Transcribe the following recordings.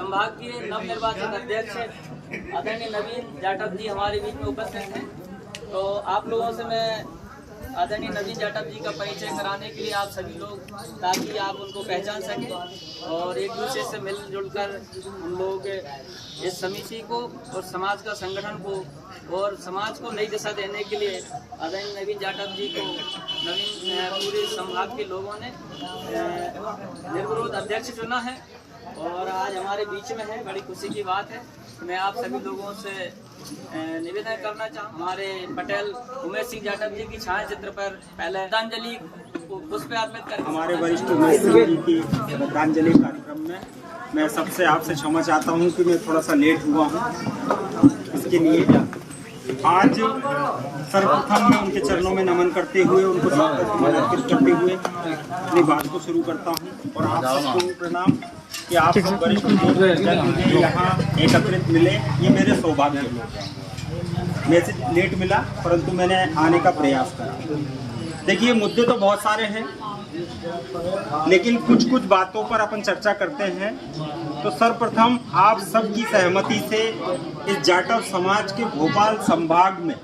संभाग के नवनिर्वाचित अध्यक्ष आदरणीय नवीन जाटव जी हमारे बीच में उपस्थित हैं। तो आप लोगों से मैं आदरणीय नवीन जाटव जी का परिचय कराने के लिए आप सभी लोग, ताकि आप उनको पहचान सकें और एक दूसरे से मिलजुल कर हम लोग इस समिति को और समाज का संगठन को और समाज को नई दिशा देने के लिए आदरणीय नवीन जाटव जी को पूरे संभाग के लोगों ने निर्विरोध अध्यक्ष चुना है और आज हमारे बीच में है। बड़ी खुशी की बात है। मैं आप सभी लोगों से निवेदन करना चाहूँ, हमारे पटेल उमेश सिंह जाटव जी की छाया चित्र पर पहले श्रद्धांजलि पुष्प अर्पित करें। हमारे वरिष्ठ उमेश सिंह जी की श्रद्धांजलि कार्यक्रम में मैं सबसे आपसे क्षमा चाहता हूँ कि मैं थोड़ा सा लेट हुआ हूँ। इसके लिए आज सर्वप्रथम मैं उनके चरणों में नमन करते हुए, उनको समर्पित करते हुए अपनी बात को शुरू करता हूँ। और आप सबको प्रणाम कि आप सब वरिष्ठ मुझे यहाँ एकत्रित मिले, ये मेरे सौभाग्य है। मैं से लेट मिला परंतु मैंने आने का प्रयास करा। देखिए, मुद्दे तो बहुत सारे हैं, लेकिन कुछ कुछ बातों पर अपन चर्चा करते हैं। तो सर्वप्रथम आप सबकी सहमति से इस जाटव समाज के भोपाल संभाग में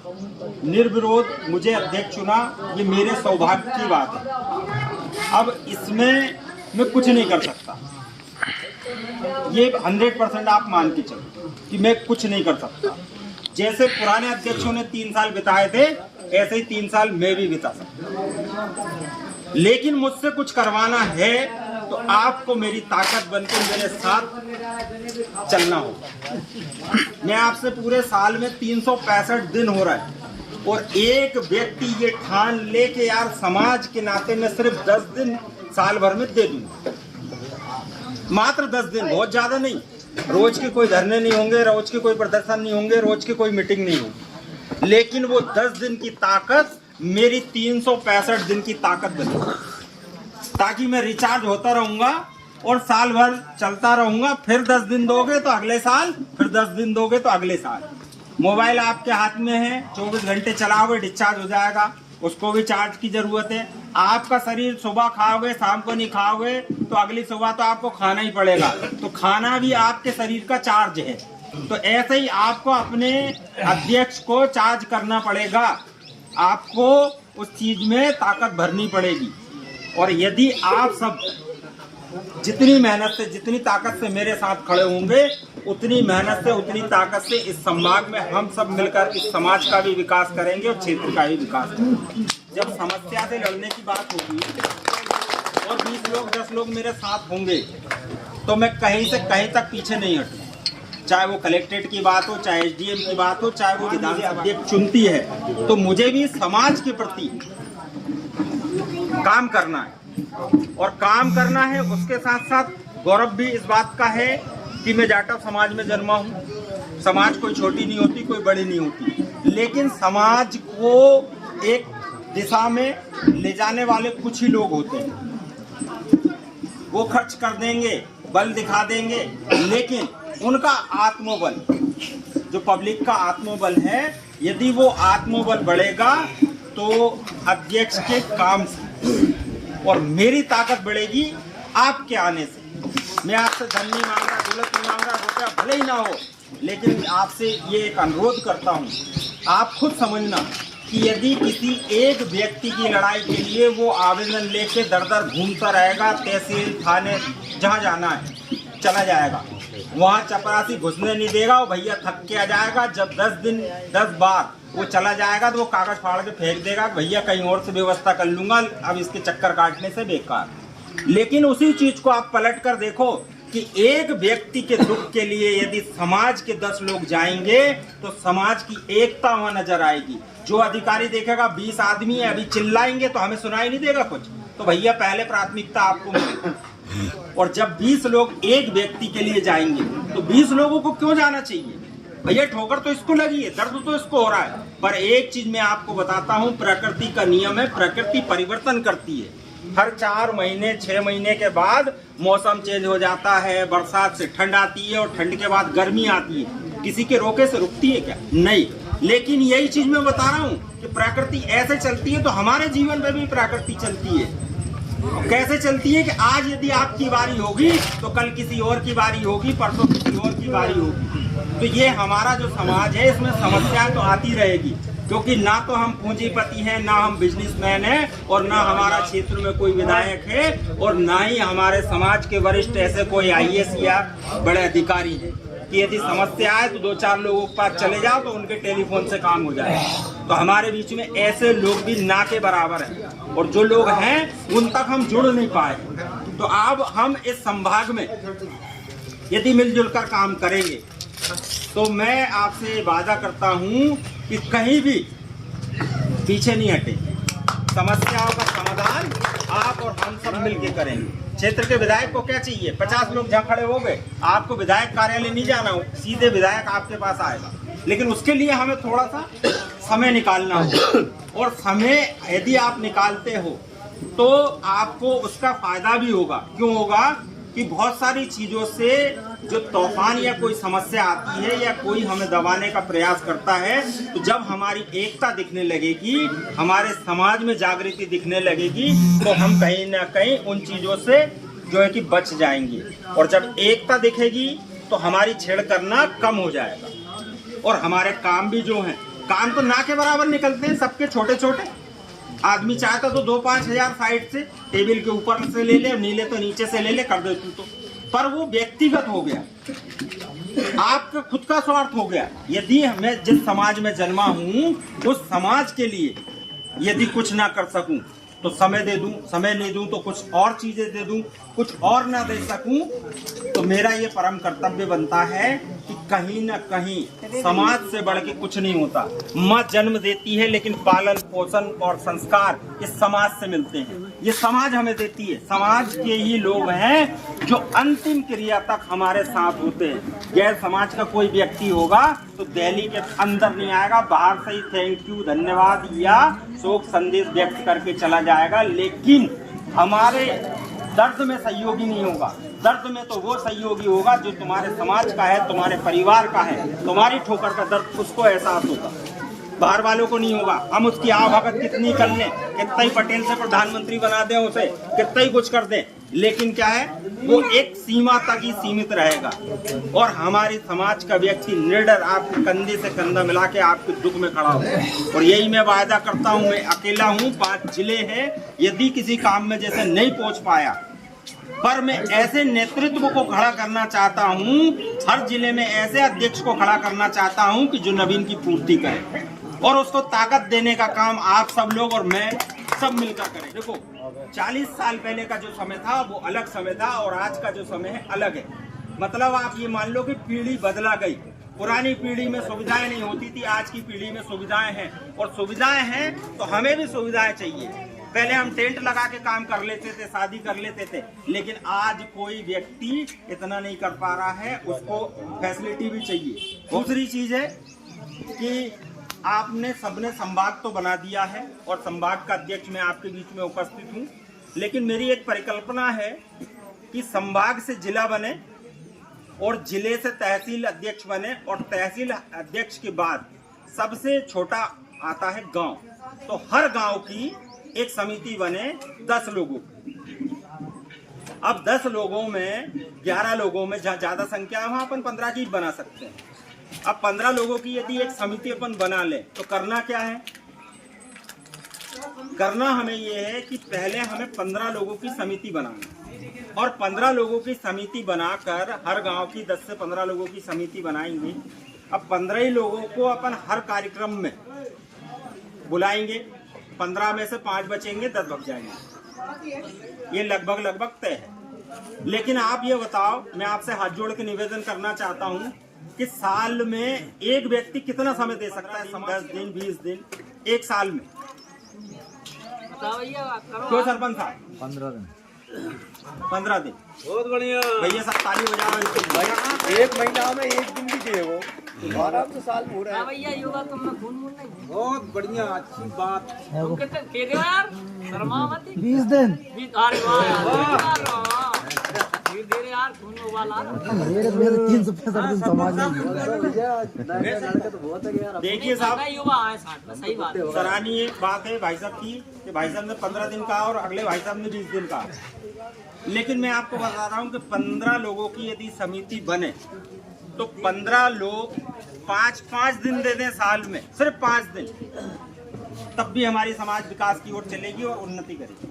निर्विरोध मुझे अध्यक्ष चुना, ये मेरे सौभाग्य की बात है। अब इसमें मैं कुछ नहीं कर सकता, ये 100% आप मान के चलो कि मैं कुछ नहीं कर सकता। जैसे पुराने अध्यक्षों ने 3 साल बिताए थे, ऐसे ही 3 साल मैं भी बिता सकता। लेकिन मुझसे कुछ करवाना है तो आपको मेरी ताकत बनकर मेरे साथ चलना होगा। मैं आपसे पूरे साल में 365 दिन हो रहा है और एक व्यक्ति ये ठान ले के यार समाज के नाते में सिर्फ 10 दिन साल भर में दे दूंगा, मात्र 10 दिन, बहुत ज्यादा नहीं। रोज के कोई धरने नहीं होंगे, रोज के कोई प्रदर्शन नहीं होंगे, रोज की कोई मीटिंग नहीं होगी, लेकिन वो 10 दिन की ताकत मेरी 365 दिन की ताकत बनी, ताकि मैं रिचार्ज होता रहूंगा और साल भर चलता रहूंगा। फिर 10 दिन दोगे तो अगले साल, फिर 10 दिन दोगे तो अगले साल। मोबाइल आपके हाथ में है, 24 घंटे चलाओगे डिस्चार्ज हो जाएगा, उसको भी चार्ज की जरूरत है। आपका शरीर सुबह खाओगे शाम को नहीं खाओगे तो अगली सुबह तो आपको खाना ही पड़ेगा, तो खाना भी आपके शरीर का चार्ज है। तो ऐसे ही आपको अपने अध्यक्ष को चार्ज करना पड़ेगा, आपको उस चीज में ताकत भरनी पड़ेगी। और यदि आप सब जितनी मेहनत से, जितनी ताकत से मेरे साथ खड़े होंगे, उतनी मेहनत से, उतनी ताकत से इस संभाग में हम सब मिलकर इस समाज का भी विकास करेंगे और क्षेत्र का भी विकास करेंगे। जब समस्या से लड़ने की बात होगी और 20 लोग 10 लोग मेरे साथ होंगे तो मैं कहीं से कहीं तक पीछे नहीं हटूंगा। चाहे वो कलेक्ट्रेट की बात हो, चाहे SDM की बात हो, चाहे वो विधानसभा अध्यक्ष चुनती है, तो मुझे भी समाज के प्रति काम करना है। और काम करना है, उसके साथ साथ गौरव भी इस बात का है कि मैं जाटव समाज में जन्मा हूँ। समाज कोई छोटी नहीं होती, कोई बड़ी नहीं होती, लेकिन समाज को एक दिशा में ले जाने वाले कुछ ही लोग होते हैं। वो खर्च कर देंगे, बल दिखा देंगे, लेकिन उनका आत्मबल, जो पब्लिक का आत्मबल है, यदि वो आत्मबल बढ़ेगा तो अध्यक्ष के काम से और मेरी ताकत बढ़ेगी आपके आने से। मैं आपसे धन नहीं मांग रहा, दौलत नहीं मांग रहा, रुपया भले ही ना हो, लेकिन आपसे ये एक अनुरोध करता हूँ, आप खुद समझना कि यदि किसी एक व्यक्ति की लड़ाई के लिए वो आवेदन लेके दर दर घूमता रहेगा, तहसील थाने जहाँ जाना है चला जाएगा, वहाँ चपरासी घुसने नहीं देगा, वो भैया थक के आ जाएगा। जब 10 दिन 10 बार वो चला जाएगा तो वो कागज फाड़ के फेंक देगा, भैया कहीं और से व्यवस्था कर लूंगा, अब इसके चक्कर काटने से बेकार। लेकिन उसी चीज को आप पलट कर देखो कि एक व्यक्ति के दुख के लिए यदि समाज के 10 लोग जाएंगे तो समाज की एकता वहां नजर आएगी। जो अधिकारी देखेगा 20 आदमी है, अभी चिल्लाएंगे तो हमें सुनाई नहीं देगा कुछ, तो भैया पहले प्राथमिकता आपको मिलेगी। और जब 20 लोग एक व्यक्ति के लिए जाएंगे तो 20 लोगों को क्यों जाना चाहिए? भैया ठोकर तो इसको लगी है, दर्द तो इसको हो रहा है। पर एक चीज मैं आपको बताता हूँ, प्रकृति का नियम है, प्रकृति परिवर्तन करती है। हर 4 महीने 6 महीने के बाद मौसम चेंज हो जाता है, बरसात से ठंड आती है और ठंड के बाद गर्मी आती है। किसी के रोके से रुकती है क्या? नहीं। लेकिन यही चीज मैं बता रहा हूँ कि प्रकृति ऐसे चलती है, तो हमारे जीवन में भी प्रकृति चलती है। कैसे चलती है कि आज यदि आपकी बारी होगी तो कल किसी और की बारी होगी, परसों किसी और की बारी होगी। तो ये हमारा जो समाज है इसमें समस्या तो आती रहेगी, क्योंकि ना तो हम पूंजीपति हैं, ना हम बिजनेसमैन हैं, और ना हमारा क्षेत्र में कोई विधायक है, और ना ही हमारे समाज के वरिष्ठ ऐसे कोई IAS या बड़े अधिकारी हैं कि यदि समस्या आए तो 2-4 लोगों के पास चले जाओ तो उनके टेलीफोन से काम हो जाए। तो हमारे बीच में ऐसे लोग भी ना के बराबर हैं, और जो लोग हैं उन तक हम जुड़ नहीं पाए। तो अब हम इस संभाग में यदि मिलजुल कर काम करेंगे तो मैं आपसे वादा करता हूं कि कहीं भी पीछे नहीं हटेंगे। समस्याओं का समाधान आप और हम सब मिलकर करेंगे। क्षेत्र के विधायक को क्या चाहिए? 50 लोग जहाँ खड़े हो गए, आपको विधायक कार्यालय नहीं जाना हो, सीधे विधायक आपके पास आएगा। लेकिन उसके लिए हमें थोड़ा सा समय निकालना हो, और समय यदि आप निकालते हो तो आपको उसका फायदा भी होगा। क्यों होगा? कि बहुत सारी चीजों से जो तूफान या कोई समस्या आती है या कोई हमें दबाने का प्रयास करता है, तो जब हमारी एकता दिखने लगेगी, हमारे समाज में जागृति दिखने लगेगी, तो हम कहीं ना कहीं उन चीजों से जो है कि बच जाएंगे। और जब एकता दिखेगी तो हमारी छेड़ करना कम हो जाएगा, और हमारे काम भी जो हैं, काम तो ना के बराबर निकलते हैं सबके, छोटे छोटे। आदमी चाहता तो 2-5 हजार साइड से टेबल के ऊपर से ले ले, नीले तो नीचे से ले ले, कर दे तू तो, पर वो व्यक्तिगत हो गया, आपका खुद का स्वार्थ हो गया। यदि मैं जिस समाज में जन्मा हूं उस समाज के लिए यदि कुछ ना कर सकूं तो समय दे दूं, समय नहीं दूं तो कुछ और चीजें दे दूं, कुछ और ना दे सकूं, तो मेरा ये परम कर्तव्य बनता है कि कहीं ना कहीं समाज से बढ़ के कुछ नहीं होता। माँ जन्म देती है लेकिन पालन पोषण और संस्कार इस समाज से मिलते हैं, ये समाज हमें देती है। समाज के ही लोग हैं जो अंतिम क्रिया तक हमारे साथ होते हैं। गैर समाज का कोई व्यक्ति होगा तो दिल्ली के अंदर नहीं आएगा, बाहर से ही थैंक यू, धन्यवाद या शोक संदेश व्यक्त करके चला जाएगा, लेकिन हमारे दर्द में सहयोगी नहीं होगा। दर्द में तो वो सहयोगी होगा जो तुम्हारे समाज का है, तुम्हारे परिवार का है, तुम्हारी ठोकर का दर्द उसको एहसास होगा, बाहर वालों को नहीं होगा। हम उसकी आवभगत कितनी कर लें, कितना ही पटेल से प्रधानमंत्री बना दें उसे, कितना ही कुछ कर दें, लेकिन क्या है, वो एक सीमा तक ही सीमित रहेगा। और हमारे समाज का व्यक्ति निडर आपके कंधे से कंधा मिला के आपके दुख में खड़ा हो। और यही मैं वायदा करता हूँ, मैं अकेला हूँ, 5 जिले हैं, यदि किसी काम में जैसे नहीं पहुँच पाया, पर मैं ऐसे नेतृत्व को खड़ा करना चाहता हूँ, हर जिले में ऐसे अध्यक्ष को खड़ा करना चाहता हूँ कि जो नवीन की पूर्ति करे, और उसको ताकत देने का काम आप सब लोग और मैं सब मिलकर करें। देखो 40 साल पहले का जो समय था वो अलग समय था, और आज का जो समय है अलग है। मतलब आप ये मान लो कि पीढ़ी बदला गई। पुरानी पीढ़ी में सुविधाएं नहीं होती थी, आज की पीढ़ी में सुविधाएं हैं, और सुविधाएं हैं तो हमें भी सुविधाएं चाहिए। पहले हम टेंट लगा के काम कर लेते थे, शादी कर लेते थे, लेकिन आज कोई व्यक्ति इतना नहीं कर पा रहा है, उसको फैसिलिटी भी चाहिए। दूसरी चीज है कि आपने सबने संभाग तो बना दिया है, और संभाग का अध्यक्ष मैं आपके बीच में उपस्थित हूँ, लेकिन मेरी एक परिकल्पना है कि संभाग से जिला बने, और जिले से तहसील अध्यक्ष बने, और तहसील अध्यक्ष के बाद सबसे छोटा आता है गांव। तो हर गांव की एक समिति बने 10 लोगों की। अब 10 लोगों में 11 लोगों में जहाँ ज्यादा संख्या है वहां अपन 15 की बना सकते हैं। अब 15 लोगों की यदि एक समिति अपन बना ले तो करना क्या है? करना हमें ये है कि पहले हमें 15 लोगों की समिति बनानी, और 15 लोगों की समिति बनाकर हर गांव की 10 से 15 लोगों की समिति बनाएंगे। अब 15 ही लोगों को अपन हर कार्यक्रम में बुलाएंगे, 15 में से 5 बचेंगे, 10 बच जाएंगे, ये लगभग तय है। लेकिन आप ये बताओ, मैं आपसे हाथ जोड़ के निवेदन करना चाहता हूँ कि साल में एक व्यक्ति कितना समय दे सकता है? 10 दिन, 20 दिन, एक साल में? क्यों सरपंच साहब? 15 दिन। बहुत बढ़िया भैया सब ताली बजा। एक महीना में एक दिन भी दे वो आराम से साल हो रहा है। भैया योगा तुमने खून नहीं, बहुत बढ़िया, अच्छी बात। तुम कितने के दो यार, शर्मा मत। 20 दिन। अरे वाह, धीरे यार खून में उबाल आ रहा मेरे 365 दिन समाज में देखिए साहब, युवा है साथ में, सही बात है। सराहनीय बात है भाई साहब की कि भाई साहब ने 15 दिन का और अगले भाई साहब ने 20 दिन का। लेकिन मैं आपको बता रहा हूँ कि 15 लोगों की यदि समिति बने तो 15 लोग 5-5 दिन दे दें साल में, सिर्फ 5 दिन, तब भी हमारी समाज विकास की ओर चलेगी और उन्नति करेगी।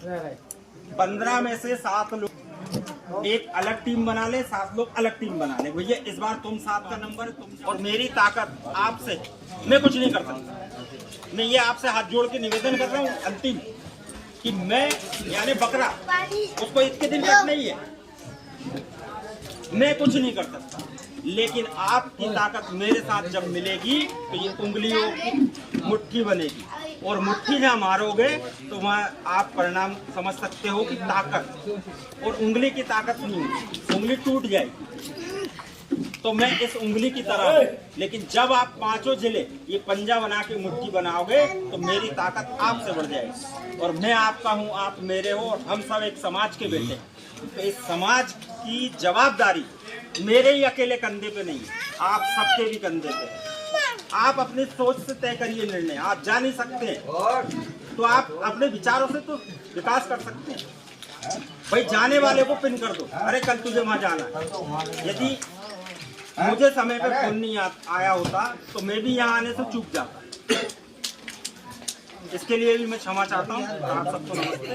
15 में से 7 लोग एक अलग टीम बना ले, 7 लोग अलग टीम बना ले। भैया इस बार तुम 7 का नंबर, तुम और मेरी ताकत आपसे, मैं कुछ नहीं कर सकता। मैं ये आपसे हाथ जोड़ के निवेदन कर रहा हूँ अंतिम कि मैं यानी बकरा उसको इतने दिन रखना ही है, मैं कुछ नहीं कर सकता। लेकिन आपकी ताकत मेरे साथ जब मिलेगी तो ये उंगलियों की मुट्ठी बनेगी, और मुट्ठी जहाँ मारोगे तो वहाँ आप परिणाम समझ सकते हो कि ताकत और उंगली की ताकत नहीं होगी, उंगली टूट जाएगी। तो मैं इस उंगली की तरह, लेकिन जब आप 5 जिले ये पंजा बना के मुट्ठी बनाओगे तो मेरी ताकत आपसे बढ़ जाएगी, और मैं आपका हूँ, आप मेरे हो, और हम सब एक समाज के बेटे। तो इस समाज की जवाबदारी मेरे ही अकेले कंधे पे नहीं, आप सबके भी कंधे पे। आप अपनी सोच से तय करिए निर्णय, आप जा नहीं सकते तो आप अपने विचारों से तो विकास कर सकते हैं। भाई जाने वाले को पिन कर दो, अरे कल तुझे वहां जाना है। यदि मुझे समय पर फोन नहीं आया होता तो मैं भी यहाँ आने से चूक जाता। इसके लिए भी मैं क्षमा चाहता हूँ। आप सबको नमस्ते।